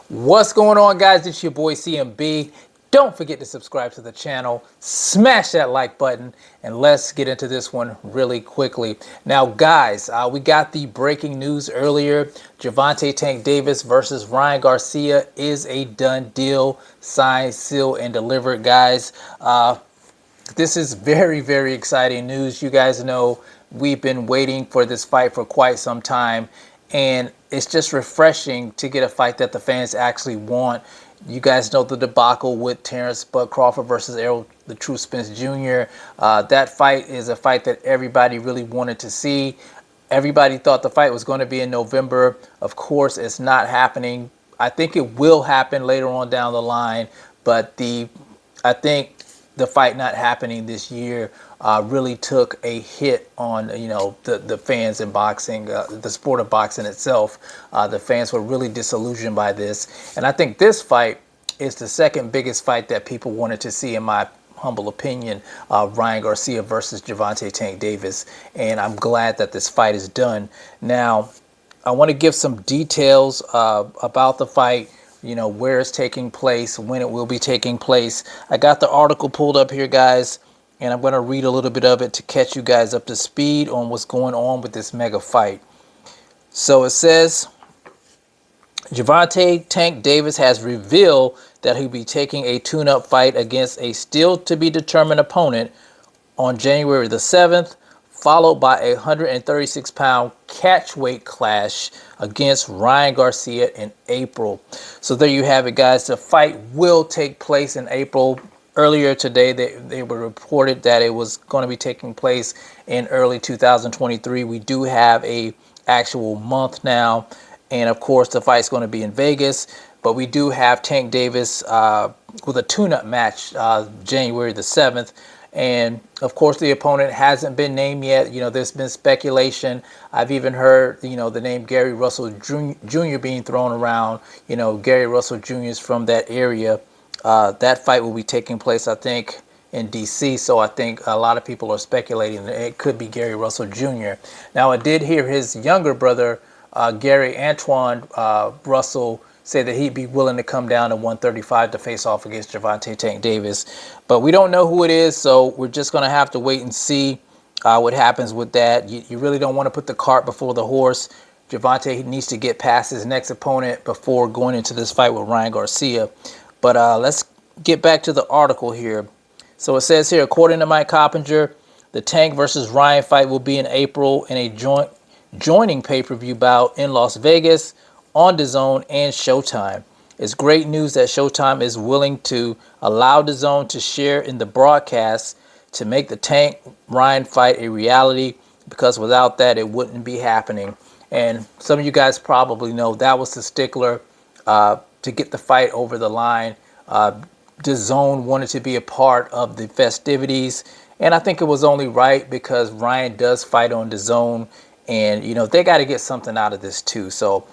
What's going on, guys? It's your boy CMB. Don't forget to subscribe to the channel, smash that like button, and let's get into this one really quickly. Now, guys, we got the breaking news earlier. Gervonta Tank Davis versus Ryan Garcia is a done deal, signed, sealed, and delivered, guys. This is very, very exciting news. You guys know we've been waiting for this fight for quite some time, and it's just refreshing to get a fight that the fans actually want. You guys know the debacle with Terrence Bud Crawford versus Errol the True Spence Jr. That fight is a fight that everybody really wanted to see. Everybody thought the fight was going to be in November. Of course, it's not happening. I think it will happen later on down the line, but I think the fight not happening this year really took a hit on the fans in boxing, the sport of boxing itself. The fans were really disillusioned by this, and I think this fight is the second biggest fight that people wanted to see, in my humble opinion. Ryan Garcia versus Gervonta Tank Davis, and I'm glad that this fight is done. Now, I want to give some details about the fight, where it's taking place, when it will be taking place. I got the article pulled up here, guys, and I'm going to read a little bit of it to catch you guys up to speed on what's going on with this mega fight. So it says, Gervonta Tank Davis has revealed that he'll be taking a tune-up fight against a still-to-be-determined opponent on January the 7th, followed by a 136-pound catchweight clash against Ryan Garcia in April. So there you have it, guys. The fight will take place in April. Earlier today, they were reported that it was going to be taking place in early 2023. We do have a actual month now, and of course, the fight's going to be in Vegas. But we do have Tank Davis with a tune-up match January the 7th. And of course, the opponent hasn't been named yet. There's been speculation. I've even heard, the name Gary Russell Jr. being thrown around. Gary Russell Jr. is from that area. That fight will be taking place, I think, in DC. So I think a lot of people are speculating that it could be Gary Russell Jr. Now, I did hear his younger brother, Gary Antoine Russell, say that he'd be willing to come down to 135 to face off against Gervonta Tank Davis. But we don't know who it is, so we're just going to have to wait and see what happens with that. You really don't want to put the cart before the horse. Gervonta needs to get past his next opponent before going into this fight with Ryan Garcia. But let's get back to the article here. So it says here, according to Mike Coppinger, the Tank versus Ryan fight will be in April in a joining pay-per-view bout in Las Vegas on DAZN and Showtime. It's great news that Showtime is willing to allow DAZN to share in the broadcast to make the Tank Ryan fight a reality, because without that, it wouldn't be happening. And some of you guys probably know that was the stickler to get the fight over the line. DAZN wanted to be a part of the festivities, and I think it was only right, because Ryan does fight on DAZN, and they got to get something out of this too. So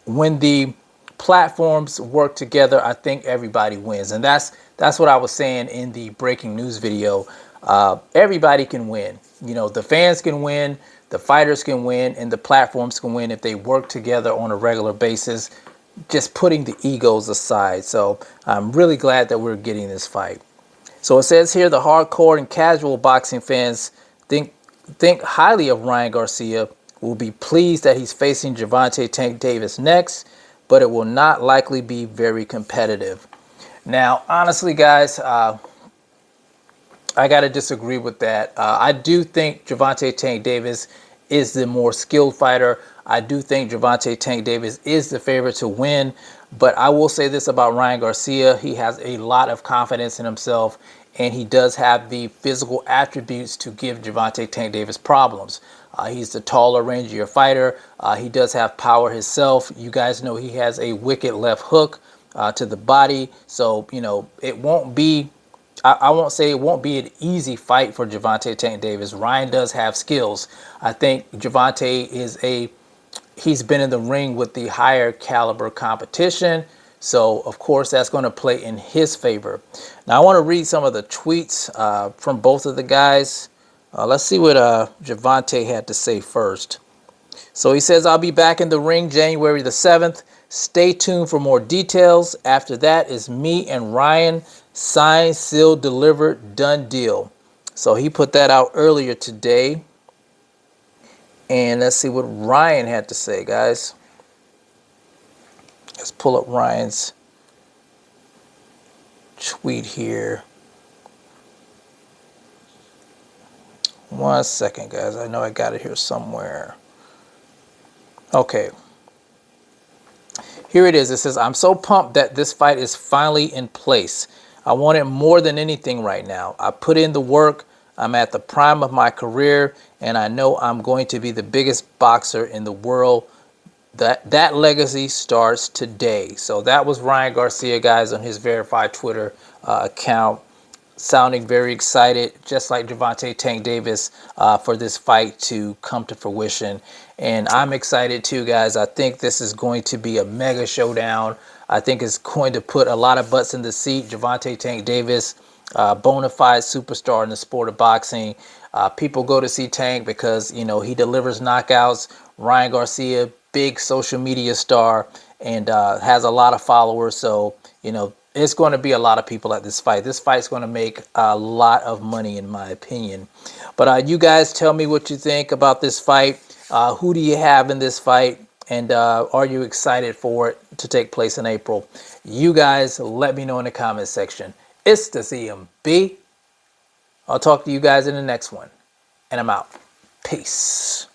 when the platforms work together, I think everybody wins. And that's what I was saying in the breaking news video. Everybody can win. The fans can win, the fighters can win, and the platforms can win if they work together on a regular basis, just putting the egos aside. So I'm really glad that we're getting this fight. So it says here, the hardcore and casual boxing fans think highly of Ryan Garcia, will be pleased that he's facing Gervonta Tank Davis next, but it will not likely be very competitive. Now, honestly, guys, I got to disagree with that. I do think Gervonta Tank Davis is the more skilled fighter. I do think Gervonta Tank Davis is the favorite to win, but I will say this about Ryan Garcia. He has a lot of confidence in himself, and he does have the physical attributes to give Gervonta Tank Davis problems. He's the taller, rangier fighter. He does have power himself. You guys know he has a wicked left hook to the body. So, it won't be, I won't say it won't be an easy fight for Gervonta Tank Davis. Ryan does have skills. I think Gervonta he's been in the ring with the higher caliber competition. So, of course, that's going to play in his favor. Now, I want to read some of the tweets from both of the guys. Let's see what Gervonta had to say first. So he says, I'll be back in the ring January the 7th. Stay tuned for more details. After that is me and Ryan. Signed, sealed, delivered, done deal. So he put that out earlier today. And let's see what Ryan had to say, guys. Let's pull up Ryan's tweet here. 1 second, guys. I know I got it here somewhere. Okay. Here it is. It says, I'm so pumped that this fight is finally in place. I want it more than anything right now. I put in the work. I'm at the prime of my career, and I know I'm going to be the biggest boxer in the world. That legacy starts today. So that was Ryan Garcia, guys, on his verified Twitter account, sounding very excited, just like Gervonta Tank Davis, for this fight to come to fruition. And I'm excited too, guys. I think this is going to be a mega showdown. I think it's going to put a lot of butts in the seat. Gervonta Tank Davis, bona fide superstar in the sport of boxing. People go to see Tank because, you know, he delivers knockouts. Ryan Garcia, big social media star, and has a lot of followers. So, you know, it's going to be a lot of people at this fight. This fight's going to make a lot of money, in my opinion. But you guys tell me what you think about this fight. Who do you have in this fight? And are you excited for it to take place in April? You guys let me know in the comment section. It's the CMB. I'll talk to you guys in the next one. And I'm out. Peace.